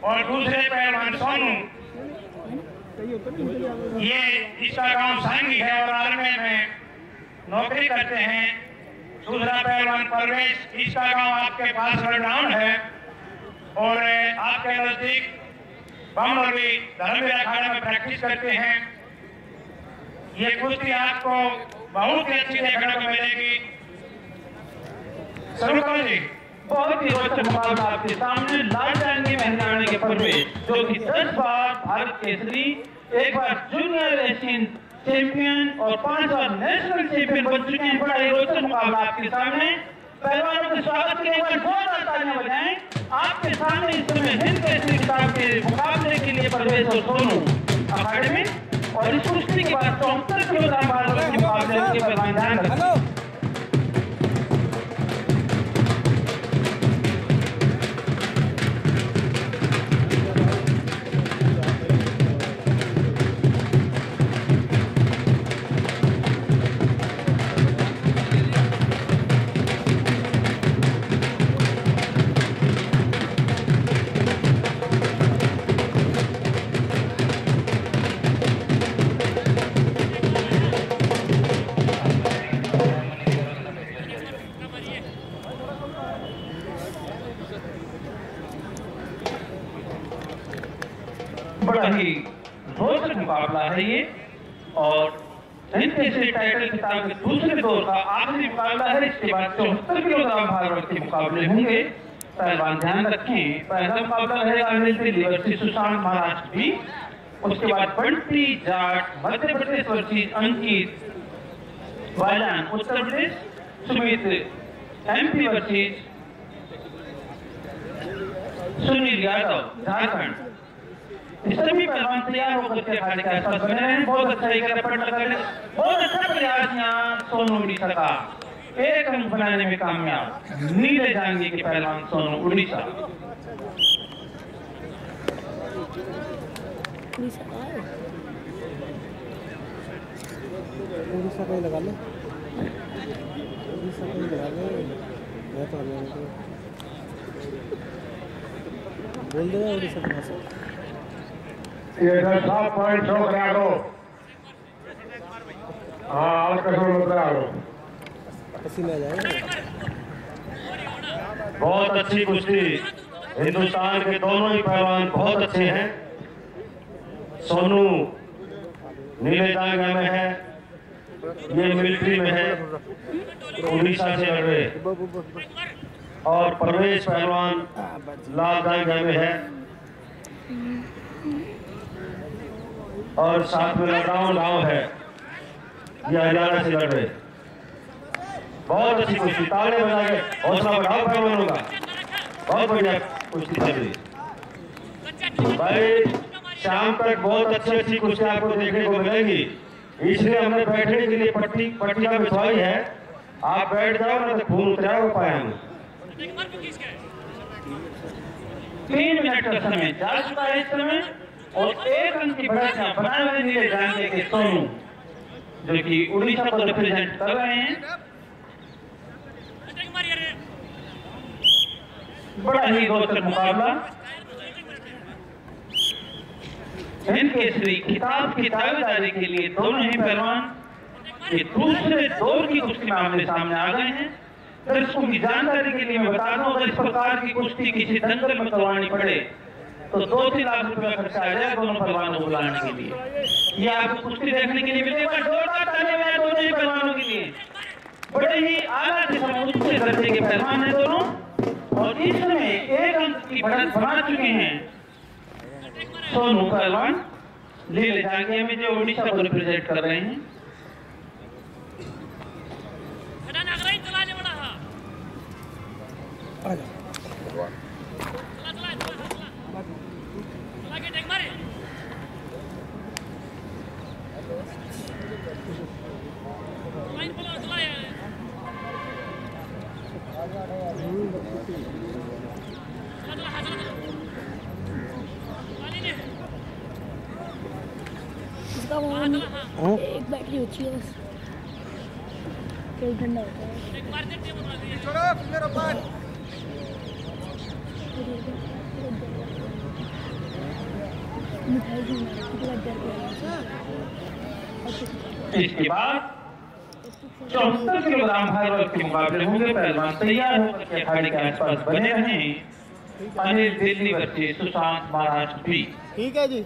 और दूसरे पहलवान सोनू, ये इसका गांव सांगी है और आर्मी में नौकरी करते हैं। दूसरा पहलवान परवेश, इसका गांव आपके पास लॉकडाउन है और आपके नजदीक बमनौली धर्मवीर अखाड़ा में प्रैक्टिस करते हैं। ये कुश्ती आपको बहुत ही अच्छी देखने को मिलेगी। शुरू करो जी। बहुत ही रोचक मुकाबला आपके सामने। लाल जाएंगे हरियाणा के परवेश, जो कि 10 बार भारत केसरी, 1 बार जूनियर एशियन चैंपियन और 5 बार नेशनल चैंपियन बन चुके हैं। बड़ा ही रोचक मुकाबला आपके सामने। पहलवानों के स्वागत के लिए एक बार जोरदार तालियां बजाएं। आपके सामने इस समय हिंद केसरी खिताब के मुकाबले के लिए परवेश और सोनू अखाड़े में, और इस कुश्ती के बाद 74 किलोग्राम भारत के मुकाबले के पहलवान ध्यान रखें। बड़ा ही रोचक मुकाबला है ये, और हिंद केसरी टाइटल खिताब के दूसरे दौर का आखिरी मुकाबला है। इसके बाद 74 किलोग्राम भार के मुकाबले होंगे। पहलवान ध्यान रखें, पहला मुकाबला रहेगा मिलिट्री वर्सेस सुशांत महाराष्ट्र भी, उसके बाद बंटी जाट मध्य प्रदेश वर्सेस अंकित वालान उत्तर प्रदेश, सुमित एमपी वर्सेस सुनील यादव झारखंड। सभी पहलवान तैयार होकर के अखाड़े के आसपास बने हैं। बहुत अच्छा बहुत अच्छा प्रयास यहाँ सोनू उड़ीसा का, 1 अंक बनाने में कामयाब नीले जाएंगे के पहलवान सोनू उड़ीसा। उड़ीसा का ही लगा लो, उड़ीसा का ही लगा लो, मैं तो बोल दे उड़ीसा का भाषा। ये 7 पॉइंट शो करा दो। हाँ, और कसम मत करा दो। पसीना जाएगा। बहुत अच्छी कुश्ती, हिंदुस्तान के दोनों ही पहलवान बहुत अच्छे हैं। सोनू नीले जांघा में है, ये मिलिट्री में है, उड़ीसा से लड़ रहे, और परवेश पहलवान लाल जांघा में है और साथ में लॉकडाउन गाँव है, ये हरियाणा से लड़ रहे। बहुत अच्छी कुश्ती, ताले बजा के हौसला बढ़ाओ पहलवानों का। बहुत बढ़िया कुश्ती चल रही है भाई। शाम तक बहुत अच्छी कुश्ती आपको देखने को मिलेगी, इसलिए हमने बैठने के लिए पट्टियां बिछवाई है। आप बैठ जाओ ना तो खून उतरा हो पाए हम। 3 मिनट का समय जा चुका है इस समय, और 1 अंक की बढ़त बनाए हुए नीले जाएंगे के सोनू, जो कि उड़ीसा को रिप्रेजेंट कर रहे हैं। बड़ा ही रोचक मुकाबला। हिंद केसरी खिताब की दावेदारी के लिए दोनों ही पहलवान ये दूसरे दौर की कुश्ती मामले सामने आ गए हैं। दर्शकों की जानकारी के लिए मैं बता दूं, अगर इस प्रकार की कुश्ती किसी दंगल में करवानी पड़े तो 2-3 लाख रुपया खर्चा आ जाए दोनों पहलवानों को बुलाने के लिए। ये आपको कुश्ती देखने के लिए मिलेगा। जोरदार तालियां बजाएं दोनों ही पहलवानों के लिए। बड़े ही आला किस्म उच्च दर्जे के पहलवान हैं दोनों, और इस समय 1 अंक की बढ़त बना चुके हैं सोनू पहलवान लीले जाएंगे में, जो उड़ीसा को रिप्रेजेंट कर रहे हैं। एक बैटरी होती है बस, कई घंटा होता है। मिठाई की इसके बाद 74 किलोग्राम भार वर्ग के मुकाबले होंगे। पहलवान तैयार होकर के अखाड़े के आसपास बने रहें। अनिल दिल्ली बच्चे सुशांत महाराष्ट्र भी। ठीक है जी।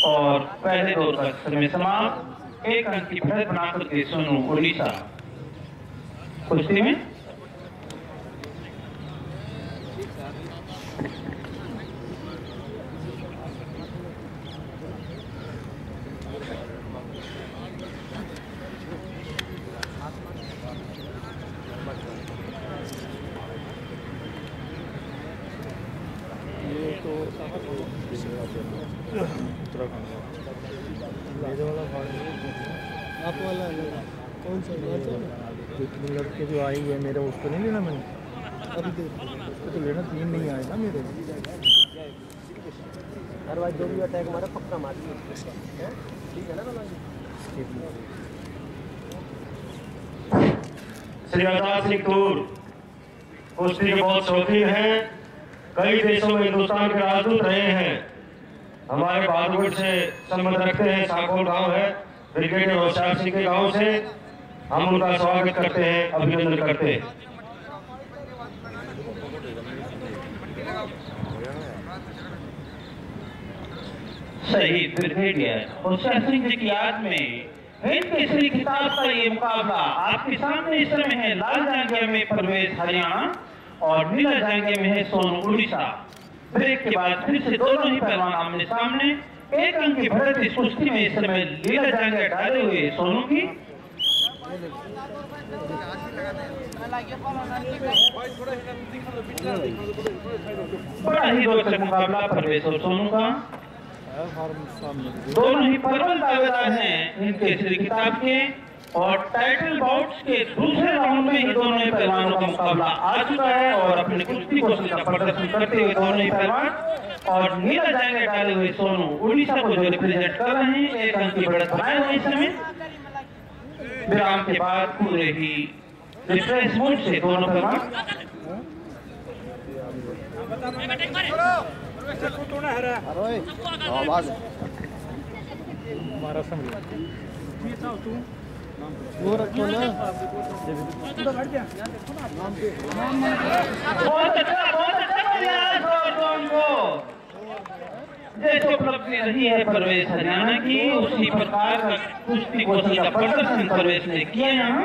और पहले दौर का समय समाप्त। 1 अंक की बढ़त बनाकर के सोनू उड़ीसा कुश्ती में आप वाला कौन सा लड़के जो आई है मेरा, उसको नहीं लेना मैंने अभी तो, उसको तो लेना 3 नहीं आए ना मेरे। हर बार जो भी अटैक हमारा पक्का मारिए, ठीक है ना। श्री अवतार सिंह तूर कुश्ती के बहुत शौकीन हैं। कई देशों में हिंदुस्तान के राजदूत रहे हैं। हमारे बहादुरगढ़ से संबंध रखते हैं। साकोल गांव है ब्रिगेडियर होशियार सिंह के गांव से। हम उनका स्वागत करते हैं, अभिनंदन करते हैं। शहीद ब्रिगेडियर होशियार सिंह जी की याद में हिंद केसरी खिताब का ये मुकाबला आपके सामने इस समय है। लाल जांघिया में परवेज हरियाणा और नीला जांघिया में है सोनू उड़ीसा। ब्रेक के बाद फिर से दोनों ही पहलवान आमने सामने। 1 अंक की बढ़त इस कुश्ती में इस समय नीला जांघिया डाले हुए सोनू की। बड़ा ही रोचक मुकाबला परवेज और सोनू का। दोनों ही प्रबल दावेदार हैं हिंद केसरी खिताब के। और टाइटल बाउट्स के दूसरे राउंड में ही दोनों ही पहलवानों का मुकाबला आ चुका है। और अपने कुश्ती कौशल का प्रदर्शन करते हुए दोनों ही पहलवान और नीला जाएंगे डाले हुए सोनू उड़ीसा को जो रिप्रेजेंट कर रहे हैं 1 अंक की बढ़त बनाए हुए इस समय। विराम के बाद पूरे ही रिफ्रेश मूड से दोनों पहलवान वो रखो ना। बहुत अच्छा जैसे उपलब्धि रही है परवेज हरियाणा की, उसी प्रकार का कुश्ती कौशल का प्रदर्शन परवेज ने किया यहाँ।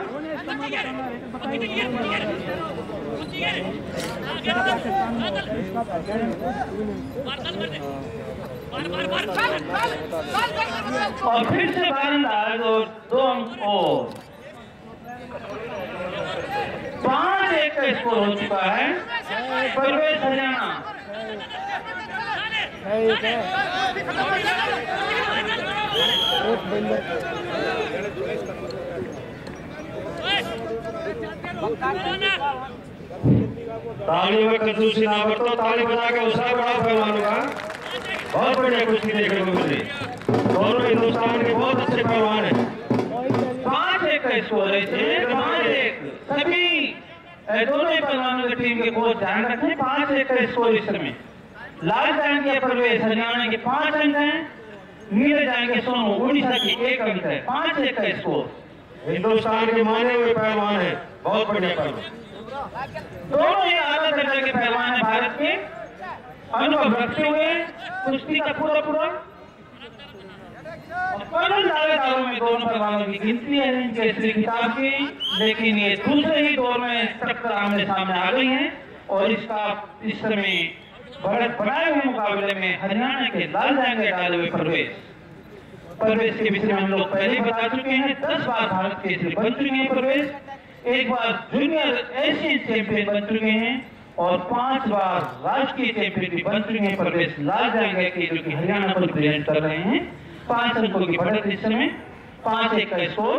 और फिर से बारंदाज और 2 अंक और 5-1 का स्कोर हो चुका है। परवेज हरियाणा ताली में कंजूसी ना बरतो, ताली बजा के उत्साह बढ़ाओ पहलवानों का। बहुत बढ़िया कुश्ती देखने को मिली। दोनों हिंदुस्तान के बहुत अच्छे पहलवान हैं। 5-1 का स्कोर है। 5-1 सभी दोनों ही पहलवानों की टीम के कोच ध्यान रखें। 5-1 का स्कोर इस समय। लाल जाएंगे परवेज हरियाणा के 5 अंक हैं। नीले जाएंगे सोनू उड़ीसा की 1 अंक है। 5-1 का स्कोर। हिंदुस्तान के माने हुए पहलवान हैं, बहुत बढ़िया पहलवान। दोनों ही आला दर्जे के पहलवान हैं भारत के। अनुभव रखते हुए कुश्ती का पूरा प्रबल दावेदारों में दोनों पहलवानों की गिनती है हिंद केसरी खिताब की। लेकिन ये दूसरे ही दौर में टक्कर आमने सामने आ गई है। और इसका इस समय बढ़त बनाए हुए मुकाबले में हरियाणा के लाल जाएंगे डाले हुए परवेज के विषय में हम लोग पहले बता चुके हैं। 10 बार भारत केसरी बन चुके हैं परवेज। 1 बार जूनियर एशियन चैंपियन बन चुके हैं और 5 बार राष्ट्रीय चैंपियन भी बन चुके हैं परवेज लाल जाएंगे के, जो कि हरियाणा को रिप्रेजेंट कर रहे हैं। 5 अंकों की बढ़त इस समय। 5-1 का स्कोर।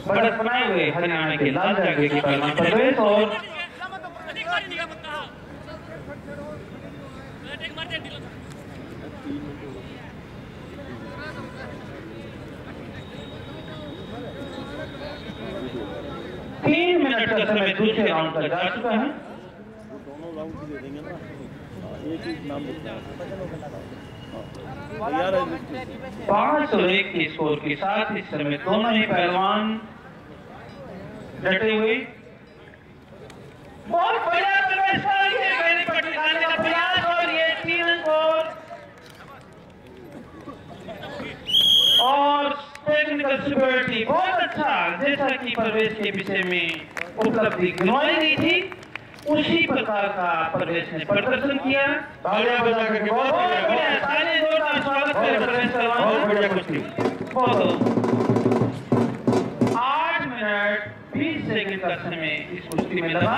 बढ़त बनाए हुए हरियाणा के लाल जाएंगे के पहलवान परवेज और का समय दूसरे राउंड तक जा चुका है। दोनों राउंड की दे देंगे ना, एक ही नाम लिखना है। 5 और 1 के स्कोर के साथ इस समय दोनों ही पहलवान डटे हुए। बहुत बढ़िया प्रवेश पहली पट्टी खाने का प्रयास और ये 3 अंक और टेक्निकल सुपरियॉरिटी बहुत अच्छा, जैसा कि प्रवेश के विषय में उपलब्धि गिनवाई गई थी उसी प्रकार का प्रवेश ने प्रदर्शन किया। तालियां बजा करके बहुत बढ़िया, तालियां जोरदार स्वागत करें प्रवेश बहुत बढ़िया कुश्ती। बहुत 8 मिनट 20 सेकंड का समय इस कुश्ती में लगा।